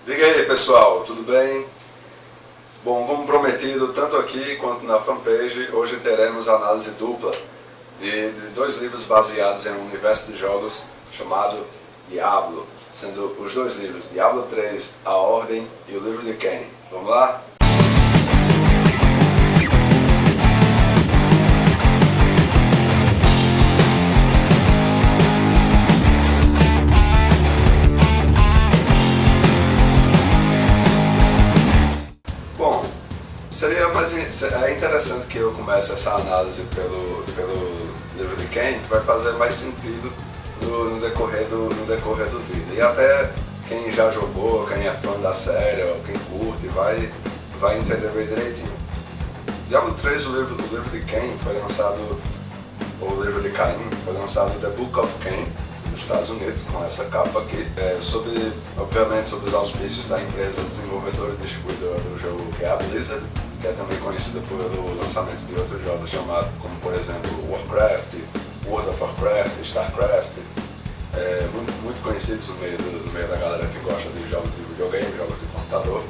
Diga aí, pessoal, tudo bem? Bom, como prometido, tanto aqui quanto na fanpage, hoje teremos análise dupla de dois livros baseados em um universo de jogos chamado Diablo, sendo os dois livros Diablo 3, A Ordem e o livro de Cain. Vamos lá? É interessante que eu comece essa análise pelo livro de Cain, que vai fazer mais sentido no decorrer do vídeo. E até quem já jogou, quem é fã da série, ou quem curte, vai entender bem direitinho. Diablo 3, o livro de Cain, foi lançado, o livro de Caim, foi lançado The Book of Cain, nos Estados Unidos, com essa capa aqui, obviamente sob os auspícios da empresa desenvolvedora e distribuidora do jogo, que é a Blizzard, que é também conhecida pelo lançamento de outros jogos como por exemplo Warcraft, World of Warcraft, Starcraft, muito conhecidos no meio da galera que gosta de jogos de videogame, jogos de computador.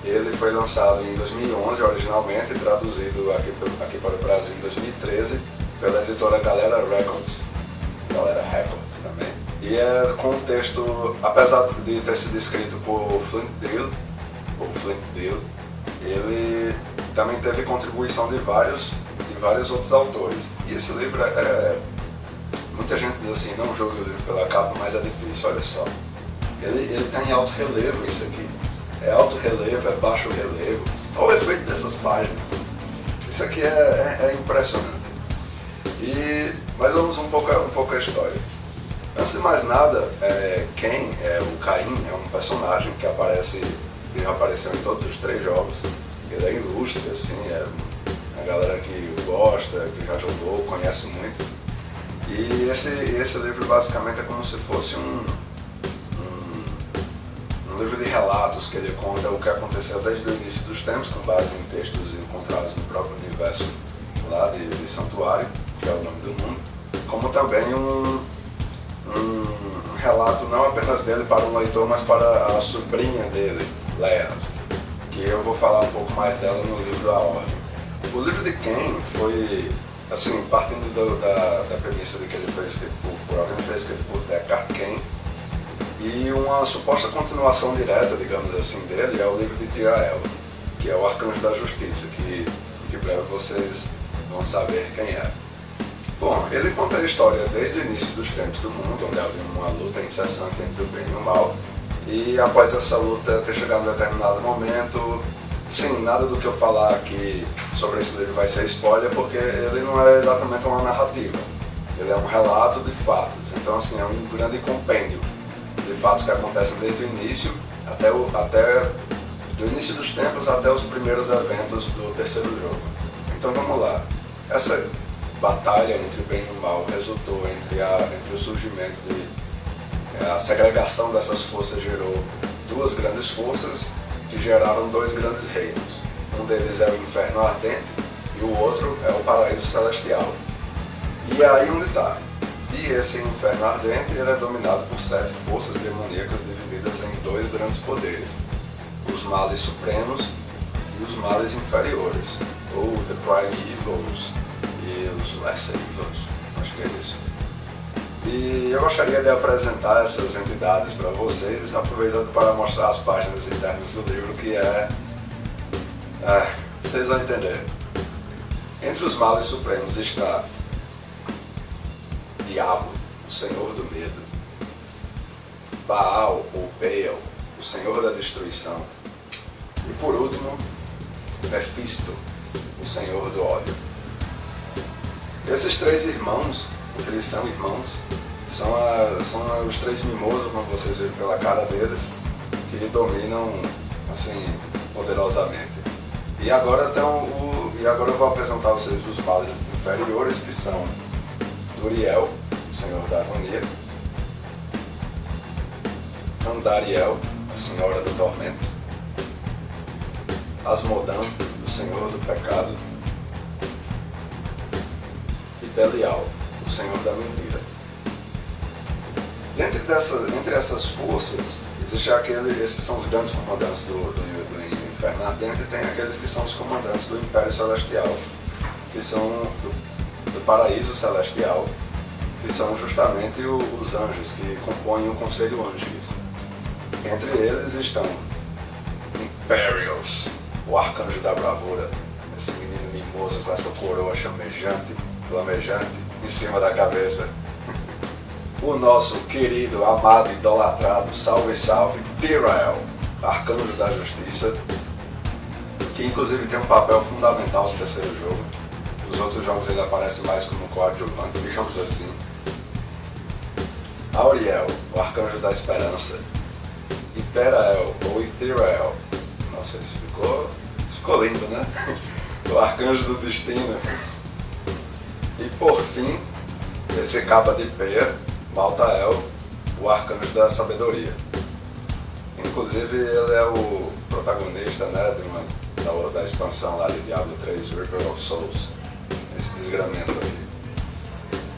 Ele foi lançado em 2011 originalmente e traduzido aqui para o Brasil em 2013 pela editora Galera Records também. E é com um texto, apesar de ter sido escrito por Flint Dille, ele também teve contribuição de vários outros autores. E esse livro muita gente diz assim, não julgue o livro pela capa, mas é difícil, olha só. Ele tem alto relevo isso aqui. É alto relevo, é baixo relevo. Olha o efeito dessas páginas. Isso aqui é impressionante. Mas vamos um pouco à história. Antes de mais nada, Cain, o Caim, é um personagem que já apareceu em todos os três jogos. Ele é ilustre, assim, é a galera que gosta, que já jogou, conhece muito. E esse livro basicamente é como se fosse um livro de relatos que ele conta o que aconteceu desde o início dos tempos, com base em textos encontrados no próprio universo lá de Santuário, que é o nome do mundo, como também um relato não apenas dele para um leitor, mas para a sobrinha dele, Leia, que eu vou falar um pouco mais dela no livro A Ordem. O livro de Cain foi, assim, partindo da premissa de que ele foi escrito por alguém, foi escrito por Deckard Cain, e uma suposta continuação direta, digamos assim, dele é o livro de Tirael, que é o Arcanjo da Justiça, que em breve vocês vão saber quem é. Bom, ele conta a história desde o início dos tempos do mundo, onde havia uma luta incessante entre o bem e o mal, e após essa luta ter chegado a um determinado momento, sim, nada do que eu falar aqui sobre esse livro vai ser spoiler, porque ele não é exatamente uma narrativa, ele é um relato de fatos, então assim, é um grande compêndio de fatos que acontecem desde o início, do início dos tempos até os primeiros eventos do terceiro jogo. Então vamos lá. Essa batalha entre o bem e o mal resultou entre o surgimento a segregação dessas forças gerou duas grandes forças que geraram dois grandes reinos. Um deles é o Inferno Ardente e o outro é o Paraíso Celestial. E aí onde está? E esse Inferno Ardente ele é dominado por 7 forças demoníacas divididas em dois grandes poderes: os males supremos e os males inferiores, ou The Prime Evils e os Lesser Evils, acho que é isso. E eu gostaria de apresentar essas entidades para vocês, aproveitando para mostrar as páginas internas do livro, que vocês vão entender. Entre os males supremos está Diabo, o Senhor do Medo; Baal ou Baal, o Senhor da Destruição; e por último, Mefisto, o Senhor do Ódio. Esses três irmãos, porque eles são irmãos, são os três mimosos, como vocês viram pela cara deles, que dominam assim poderosamente. E agora eu vou apresentar a vocês os males inferiores, que são Duriel, o Senhor da Agonia; Andariel, a Senhora do Tormento; Asmodão, o Senhor do Pecado; e Belial, Senhor da Mentira. Entre essas forças Existe esses são os grandes comandantes do Inferno Ardente, e tem aqueles que são os comandantes do Império Celestial, que são do Paraíso Celestial, que são justamente os anjos que compõem o Conselho Angelis. Entre eles estão Imperials, o arcanjo da bravura, esse menino mimoso com essa coroa chamejante, flamejante, em cima da cabeça. O nosso querido, amado, idolatrado, salve, salve, Tyrael, arcanjo da justiça, que inclusive tem um papel fundamental no terceiro jogo. Nos outros jogos ele aparece mais como coadjuvante, digamos assim. Auriel, o arcanjo da esperança. Iterael, ou Itherael, não sei se ficou lindo, né? O arcanjo do destino. E por fim, esse capa de peia, Maltael, o arcanjo da sabedoria. Inclusive ele é o protagonista, né, da expansão lá de Diablo 3, Reaper of Souls, esse desgramento aqui.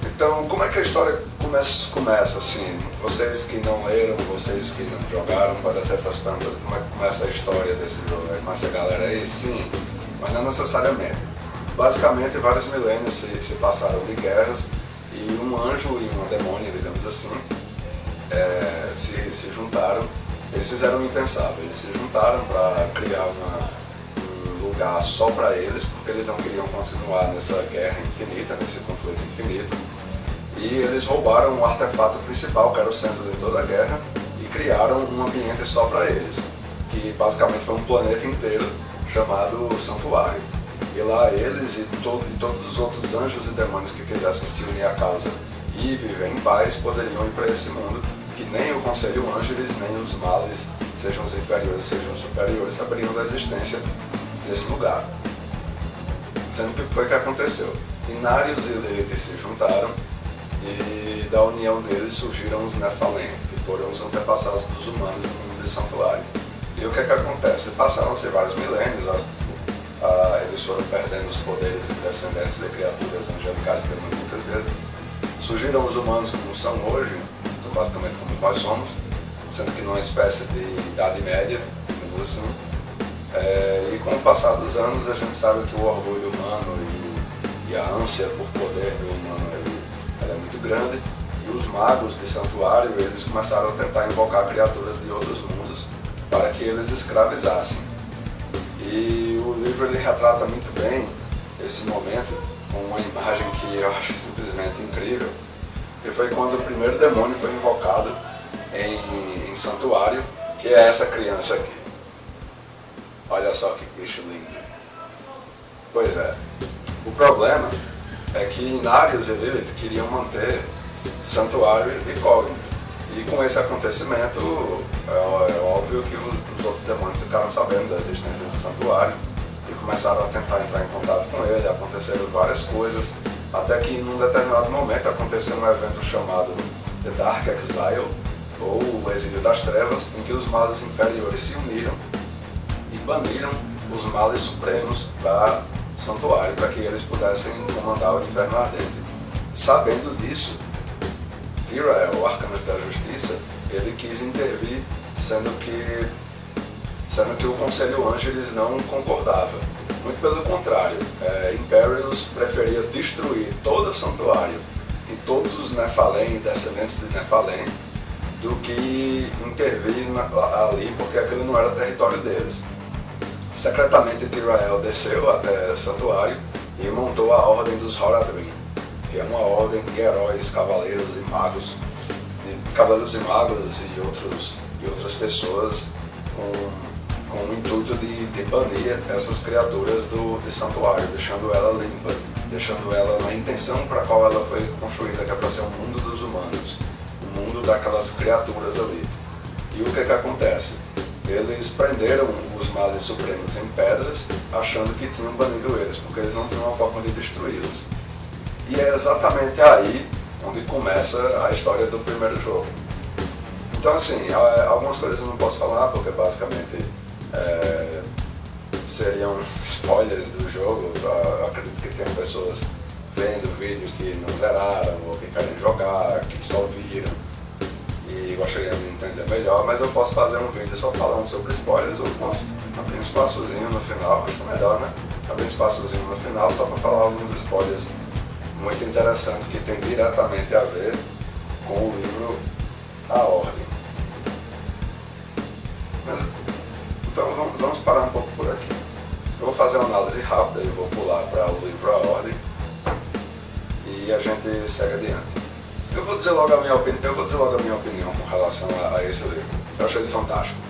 Então, como é que a história começa assim? Vocês que não leram, vocês que não jogaram, podem até estar se perguntando como é que começa a história desse jogo. Com essa galera aí? Sim, mas não necessariamente. Basicamente, vários milênios se passaram de guerras e um anjo e uma demônia, digamos assim, se juntaram. Eles fizeram o impensável, eles se juntaram para criar um lugar só para eles, porque eles não queriam continuar nessa guerra infinita, nesse conflito infinito. E eles roubaram o artefato principal, que era o centro de toda a guerra, e criaram um ambiente só para eles, que basicamente foi um planeta inteiro chamado Santuário. E lá eles e todos os outros anjos e demônios que quisessem se unir à causa e viver em paz poderiam ir para esse mundo, que nem o Conselho Angelis, nem os males, sejam os inferiores, sejam os superiores, saberiam da existência desse lugar. Sendo que foi o que aconteceu. Inarius e Lilith se juntaram, e da união deles surgiram os Nephalem, que foram os antepassados dos humanos no mundo de Santuário. E o que acontece? Passaram-se vários milênios, eles foram perdendo os poderes descendentes de criaturas angelicais e demoníacas deles. Surgiram os humanos como são hoje, são basicamente como nós somos, sendo que numa espécie de Idade Média, digamos assim. E com o passar dos anos a gente sabe que o orgulho humano e a ânsia por poder do humano é muito grande, e os magos de Santuário eles começaram a tentar invocar criaturas de outros mundos para que eles escravizassem. E o livro ele retrata muito bem esse momento com uma imagem que eu acho simplesmente incrível, que foi quando o primeiro demônio foi invocado em Santuário, que é essa criança aqui. Olha só que bicho lindo. Pois é, o problema é que Inarius e Lilith queriam manter Santuário incógnito. E com esse acontecimento, é óbvio que os outros demônios ficaram sabendo da existência de Santuário e começaram a tentar entrar em contato com ele. Aconteceram várias coisas, até que em um determinado momento aconteceu um evento chamado The Dark Exile, ou o Exílio das Trevas, em que os males inferiores se uniram e baniram os males supremos para Santuário, para que eles pudessem comandar o Inferno Ardente. Sabendo disso, Tyrael, o arcanjo da justiça, ele quis intervir, sendo que o Conselho Angelis não concordava. Muito pelo contrário, Imperius preferia destruir todo o Santuário e todos os Nephalem, descendentes de Nephalem, do que intervir ali, porque aquilo não era território deles. Secretamente, Tyrael desceu até Santuário e montou a Ordem dos Horadrim, que é uma ordem de heróis, cavaleiros e magos, e outras pessoas com o intuito de banir essas criaturas de Santuário, deixando ela limpa, deixando ela na intenção para a qual ela foi construída, que é para ser um mundo dos humanos, um mundo daquelas criaturas ali. E o que acontece? Eles prenderam os males supremos em pedras, achando que tinham banido eles, porque eles não tinham uma forma de destruí-los. E é exatamente aí onde começa a história do primeiro jogo. Então assim, algumas coisas eu não posso falar, porque basicamente seriam spoilers do jogo. Eu acredito que tem pessoas vendo vídeos que não zeraram, ou que querem jogar, que só viram. e gostaria de entender melhor, mas eu posso fazer um vídeo só falando sobre spoilers, ou posso abrir um espaçozinho no final, acho que é melhor, né? Abrir um espaçozinho no final só para falar alguns spoilers muito interessantes que tem diretamente a ver com o livro A Ordem. Mas, então vamos parar um pouco por aqui. Eu vou fazer uma análise rápida e vou pular para o livro A Ordem e a gente segue adiante. Eu vou dizer logo a minha opinião com relação a esse livro. Eu achei ele fantástico.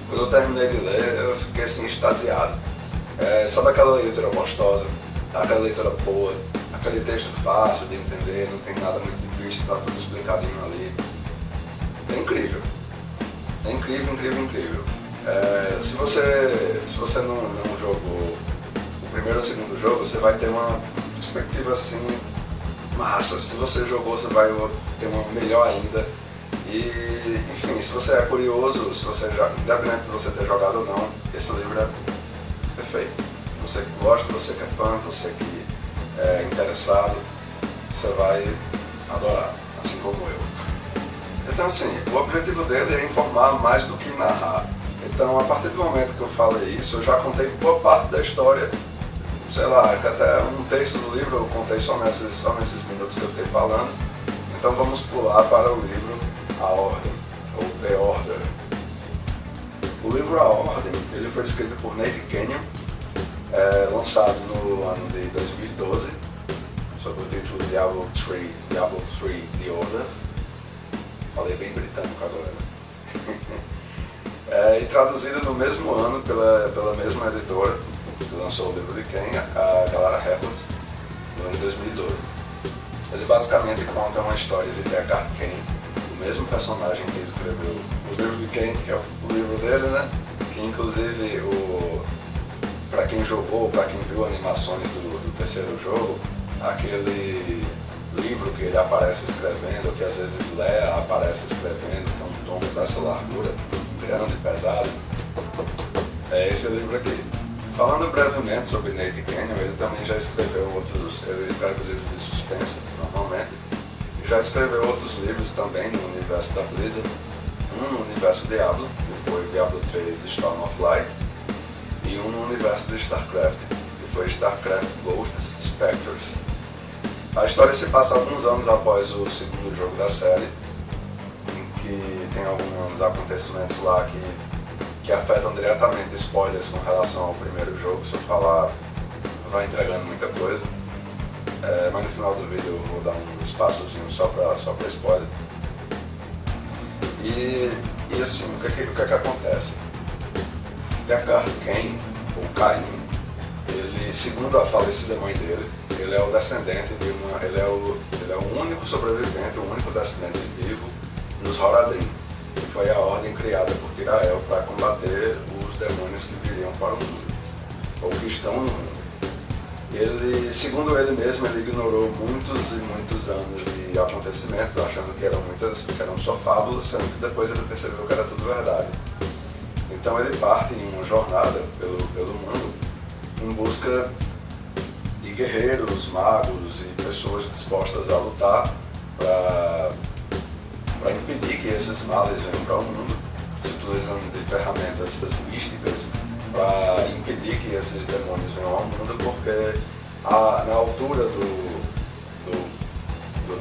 Quando eu terminei de ler, eu fiquei assim extasiado. Sabe aquela leitura gostosa, aquela leitura boa, aquele texto fácil de entender, não tem nada muito difícil, está tudo explicadinho ali. É incrível. É incrível, incrível, incrível. Se você não jogou o primeiro ou o segundo jogo, você vai ter uma perspectiva assim massa. Se você jogou, você vai ter uma melhor ainda. E, enfim, se você é curioso, independente de você ter jogado ou não, esse livro é perfeito. Você que gosta, você que é fã, você que é interessado, você vai adorar, assim como eu. Então, assim, o objetivo dele é informar mais do que narrar. Então, a partir do momento que eu falei isso, eu já contei boa parte da história. Sei lá, que até um terço do livro eu contei só nesses minutos que eu fiquei falando. Então vamos pular para o livro A Ordem, ou The Order. O livro A Ordem, ele foi escrito por Nate Kenyon, lançado no ano de 2012, sob o título Diablo 3 The Order. Falei bem britânico agora, né? E traduzido no mesmo ano pela mesma editora que lançou o livro de Ken, a Galera Records, no ano de 2012. Ele basicamente conta uma história de Deckard Cain, o mesmo personagem que escreveu o livro de Ken, que é o livro dele, né? Que inclusive, para quem jogou, para quem viu animações do terceiro jogo, aquele livro que ele aparece escrevendo, que às vezes Leia aparece escrevendo, que é um tomo dessa largura, grande, pesado, é esse livro aqui. Falando brevemente sobre Nate Kenyon, ele também já escreveu ele escreve livros de suspense, normalmente, e já escreveu outros livros também no universo da Blizzard, um no universo Diablo, que foi Diablo 3 Storm of Light, e um no universo de StarCraft, que foi StarCraft Ghosts Spectres. A história se passa alguns anos após o segundo jogo da série, em que tem alguns acontecimentos lá que afetam diretamente spoilers com relação ao primeiro jogo. Se eu falar, vai entregando muita coisa. Mas no final do vídeo eu vou dar um espaçozinho só pra spoiler. E assim, o que acontece? Deckard Cain, ou Cain, ele, segundo a falecida mãe dele, ele é o descendente de ele é o único sobrevivente, o único descendente vivo dos Horadrim, que foi a ordem criada por Tyrael para combater os demônios que viriam para o mundo, ou que estão no mundo. Ele, segundo ele mesmo, ele ignorou muitos e muitos anos de acontecimentos, achando que eram só fábulas, sendo que depois ele percebeu que era tudo verdade. Então ele parte em uma jornada pelo mundo em busca de guerreiros, magos e pessoas dispostas a lutar para impedir que esses males venham para o mundo, se utilizando de ferramentas místicas para impedir que esses demônios venham ao mundo, porque na altura do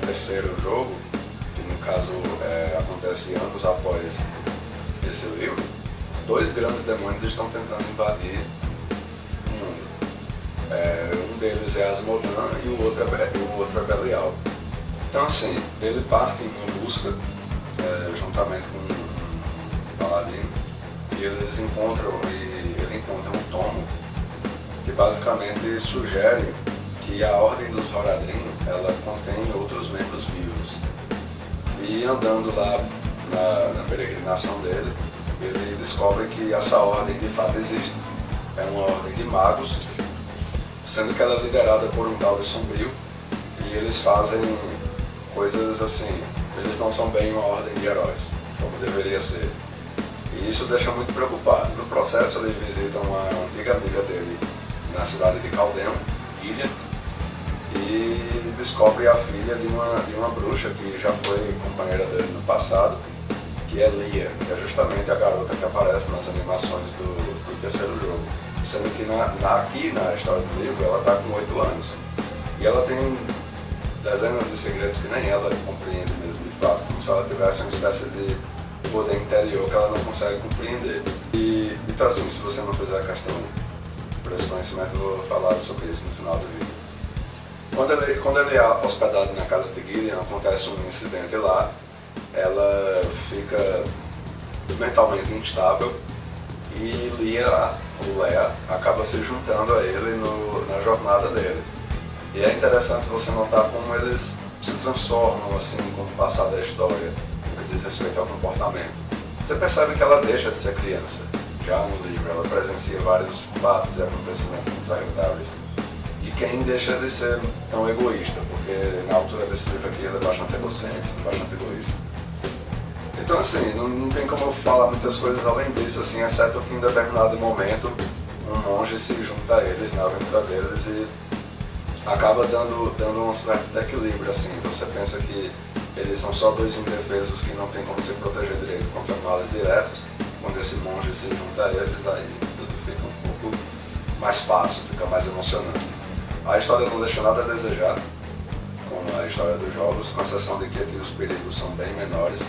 terceiro jogo, que no caso acontece anos após esse livro, 2 grandes demônios estão tentando invadir o mundo. Um deles é Asmodan e o outro é Belial. Então assim, ele parte em uma busca juntamente com um paladino, e ele encontra um tomo que basicamente sugere que a Ordem dos Horadrim, ela contém outros membros vivos. E andando lá na peregrinação dele, ele descobre que essa ordem de fato existe. É uma ordem de magos, sendo que ela é liderada por um tal de Sombrio, e eles fazem coisas assim, eles não são bem uma ordem de heróis, como deveria ser. E isso deixa muito preocupado. No processo, ele visita uma antiga amiga dele na cidade de Caldeon, Ilha, e descobre a filha de uma bruxa que já foi companheira dele no passado, que é Lia, que é justamente a garota que aparece nas animações do terceiro jogo. Sendo que aqui na história do livro ela está com 8 anos. E ela tem dezenas de segredos que nem ela compreende mesmo de fato, como se ela tivesse uma espécie de poder interior que ela não consegue compreender. Então assim, se você não fizer questão por esse conhecimento, eu vou falar sobre isso no final do vídeo. Quando ele é hospedado na casa de Gideon, acontece um incidente lá, ela fica mentalmente instável e Leia acaba se juntando a ele na jornada dele. E é interessante você notar como eles se transformam assim com o passar da história, no que diz respeito ao comportamento. Você percebe que ela deixa de ser criança. Já no livro ela presencia vários fatos e acontecimentos desagradáveis. E quem deixa de ser tão egoísta, porque na altura desse livro aqui ele é bastante egocêntrico, bastante egoísta. Então assim, não tem como eu falar muitas coisas além disso, assim, exceto que em determinado momento um monge se junta a eles na aventura deles e acaba dando um certo equilíbrio, assim. Você pensa que eles são só dois indefesos que não tem como se proteger direito contra males diretos. Quando esse monge se junta a eles, aí tudo fica um pouco mais fácil, fica mais emocionante. A história não deixa nada a desejar, como a história dos jogos, com exceção de que aqui os perigos são bem menores,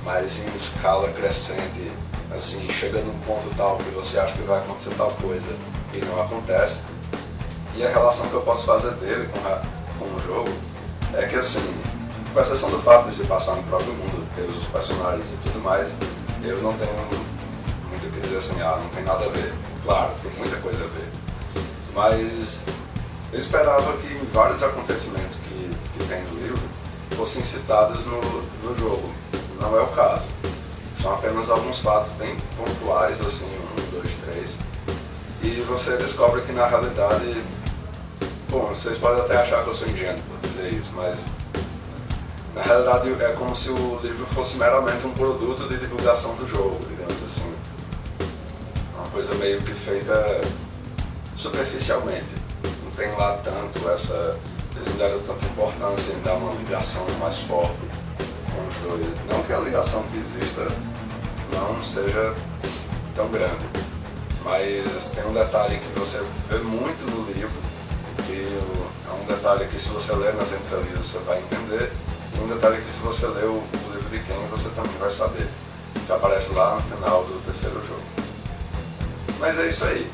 mas em escala crescente, assim, chega num ponto tal que você acha que vai acontecer tal coisa e não acontece. E a relação que eu posso fazer dele com o jogo é que, assim, com exceção do fato de se passar no próprio mundo, ter os personagens e tudo mais, eu não tenho muito o que dizer assim, não tem nada a ver. Claro, tem muita coisa a ver. Mas eu esperava que vários acontecimentos que tem no livro fossem citados no jogo. Não é o caso. São apenas alguns fatos bem pontuais, assim, 1, 2, 3. E você descobre que na realidade, bom, vocês podem até achar que eu sou ingênuo por dizer isso, mas na realidade é como se o livro fosse meramente um produto de divulgação do jogo, digamos assim. Uma coisa meio que feita superficialmente. Não tem lá tanto essa... Eles não deram tanta importância em dar uma ligação mais forte com os dois. Não que a ligação que exista não seja tão grande, mas tem um detalhe que você vê muito no livro, que é um detalhe que se você ler nas entrelinhas você vai entender, e um detalhe que se você ler o livro de Ken você também vai saber, que aparece lá no final do terceiro jogo. Mas é isso aí.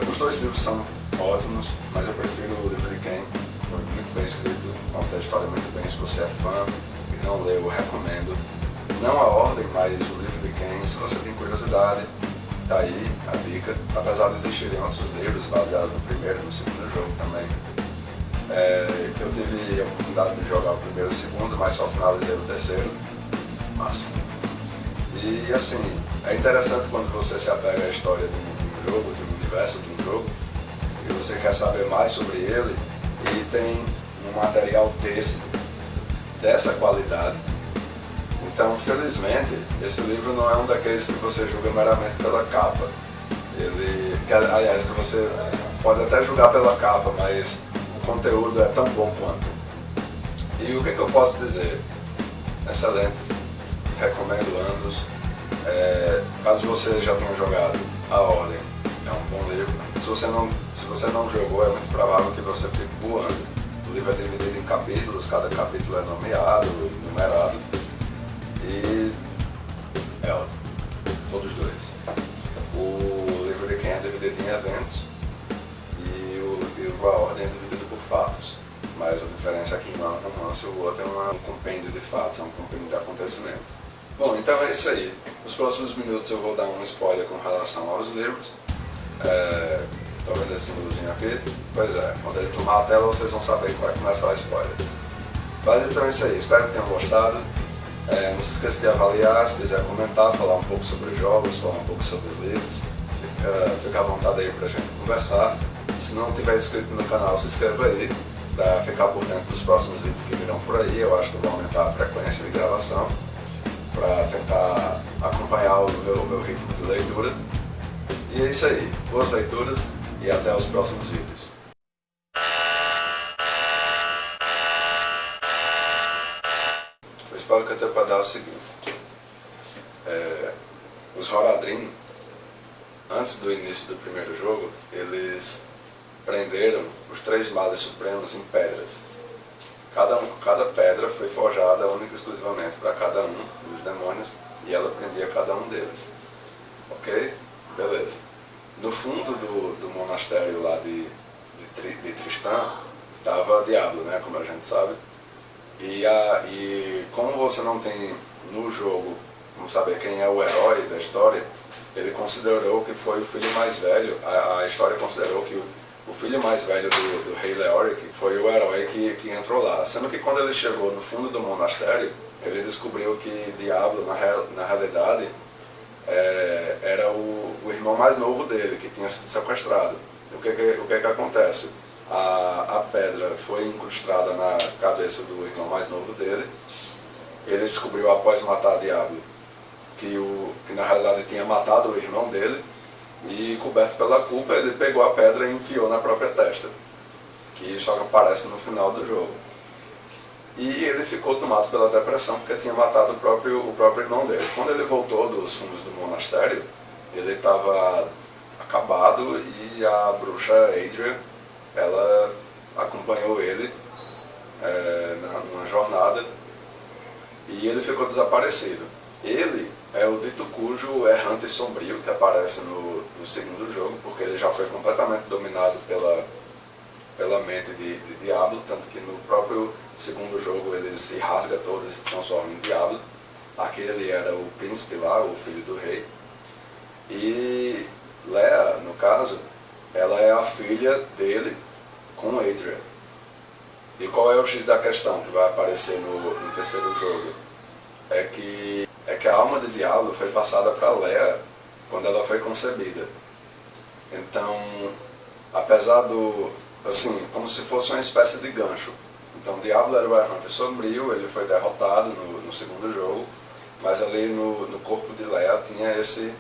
Os dois livros são ótimos, mas eu prefiro o livro de Ken, foi muito bem escrito, conta a história muito bem. Se você é fã e não leu, eu recomendo. Não a ordem, mas o livro de Ken, se você tem curiosidade, tá aí a dica. Apesar de existirem outros livros baseados no primeiro e no segundo jogo também. Eu tive a oportunidade de jogar o primeiro e o segundo, mas só finalizei o terceiro. Massa. E assim, é interessante quando você se apega à história de um jogo, de um universo de um jogo, e você quer saber mais sobre ele, e tem um material dessa qualidade. Então, felizmente, esse livro não é um daqueles que você julga meramente pela capa. Aliás, que você pode até julgar pela capa, mas o conteúdo é tão bom quanto. E o que eu posso dizer? Excelente. Recomendo ambos. Caso você já tenha jogado A Ordem, é um bom livro. Se você não jogou, é muito provável que você fique voando. O livro é dividido em capítulos, cada capítulo é nomeado, numerado. E é ótimo, todos dois. O livro de Ken é dividido em eventos e o livro A Ordem é dividido por fatos. Mas a diferença é que um é um romance e o outro é um compêndio de fatos, é um compêndio de acontecimentos. Bom, então é isso aí. Nos próximos minutos eu vou dar um spoiler com relação aos livros. Estou vendo esse símbolozinho aqui? Pois é, quando ele tomar a tela vocês vão saber que vai começar o spoiler. Mas então é isso aí, espero que tenham gostado. Não se esqueça de avaliar, se quiser comentar, falar um pouco sobre os jogos, falar um pouco sobre os livros. Fica à vontade aí pra gente conversar. Se não tiver inscrito no canal, se inscreva aí para ficar por dentro dos próximos vídeos que virão por aí. Eu acho que eu vou aumentar a frequência de gravação para tentar acompanhar o meu ritmo de leitura. E é isso aí, boas leituras e até os próximos vídeos. O spoiler que eu tenho para dar é o seguinte. quadrinho, antes do início do primeiro jogo, eles prenderam os 3 males supremos em pedras. Cada pedra foi forjada única e exclusivamente para cada um dos demônios, e ela prendia cada um deles. Ok? Beleza. No fundo do monastério lá de Tristã, estava Diablo, né, como a gente sabe. E como você não tem no jogo como saber quem é o herói da história, ele considerou que foi o filho mais velho, a história considerou que o filho mais velho do rei Leoric foi o herói que entrou lá. Sendo que quando ele chegou no fundo do monastério, ele descobriu que Diablo, na realidade, era o irmão mais novo dele, que tinha sido sequestrado. O que acontece? A pedra foi incrustada na cabeça do irmão mais novo dele. Ele descobriu após matar Diablo que na realidade tinha matado o irmão dele, e coberto pela culpa ele pegou a pedra e enfiou na própria testa, que só aparece no final do jogo. E ele ficou tomado pela depressão porque tinha matado o próprio irmão dele. Quando ele voltou dos fundos do monastério, ele estava acabado, e a bruxa Adria, ela acompanhou ele numa jornada, e ele ficou desaparecido. Ele é o dito cujo errante sombrio que aparece no segundo jogo, porque ele já foi completamente dominado pela mente de Diablo, tanto que no próprio segundo jogo ele se rasga todo e se transforma em Diablo. Aquele era o príncipe lá, o filho do rei. E Leia, no caso, ela é a filha dele com Adria. E qual é o X da questão que vai aparecer no terceiro jogo? É que a alma de Diablo foi passada para Leia quando ela foi concebida. Então, apesar assim, como se fosse uma espécie de gancho. Então, Diablo era o errante sombrio, ele foi derrotado no segundo jogo, mas ali no corpo de Leia tinha esse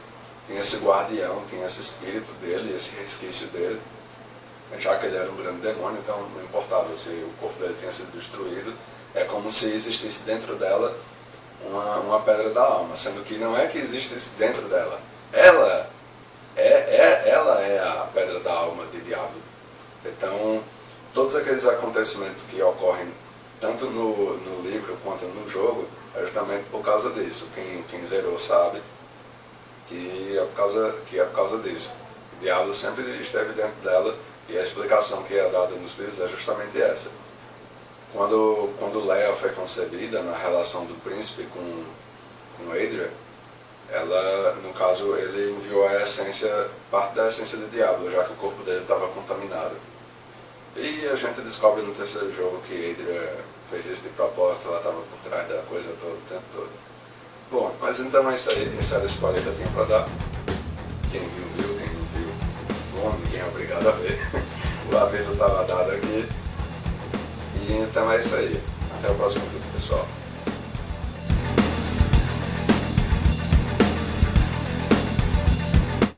guardião, tinha esse espírito dele, esse resquício dele. Já que ele era um grande demônio, então não importava se o corpo dele tinha sido destruído, é como se existisse dentro dela uma pedra da alma, sendo que não é que existe dentro dela, ela é a pedra da alma de Diablo. Então, todos aqueles acontecimentos que ocorrem tanto no livro quanto no jogo é justamente por causa disso. Quem zerou sabe que é por causa disso. Diablo sempre esteve dentro dela, e a explicação que é dada nos livros é justamente essa. Quando Leia foi concebida, na relação do príncipe com Adria, ela, no caso, ele enviou parte da essência de Diablo, já que o corpo dele estava contaminado. E a gente descobre no terceiro jogo que Adria fez isso de propósito, ela estava por trás da coisa todo, o tempo todo. Bom, mas então é isso aí, esse era o spoiler que eu tinha para dar. Quem viu, quem não viu, bom, ninguém é obrigado a ver. O aviso estava dado aqui. E então é isso aí. Até o próximo vídeo, pessoal.